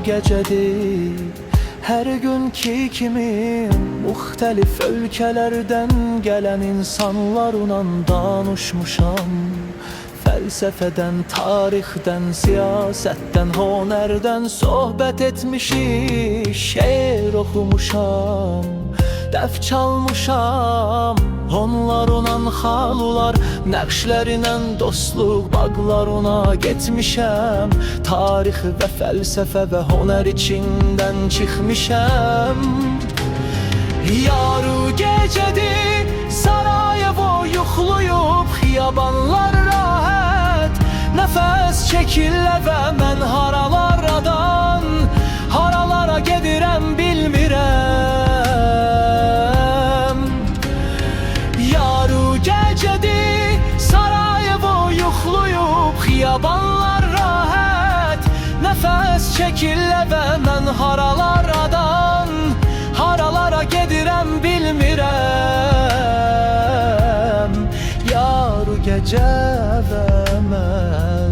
gecedir. Her günkü kimi muhtelif ölkelerden gelen insanlarla danışmışam. Felsefeden, tarixdən, siyasətdən, honərdən söhbət etmişik. Şeir oxumuşam, dəf çalmışam. Onlarla xalular, nəqşlərinə dostluq bağlarına getmişəm. Tarix və fəlsəfə və honər içindən çıxmışam. Yaru gecədir, Sarayevo yuxluyub, xiyabanlar rahat, nəfəs çəkirlər və mən haralardan haralara gedirəm bilmirəm. Yaru gecədir, Sarayevo yuxluyub, xiyabanlar rahat, nəfəs çəkirlər və mən haralardan haralara gedirəm bilmirəm. Yaru gecə və mən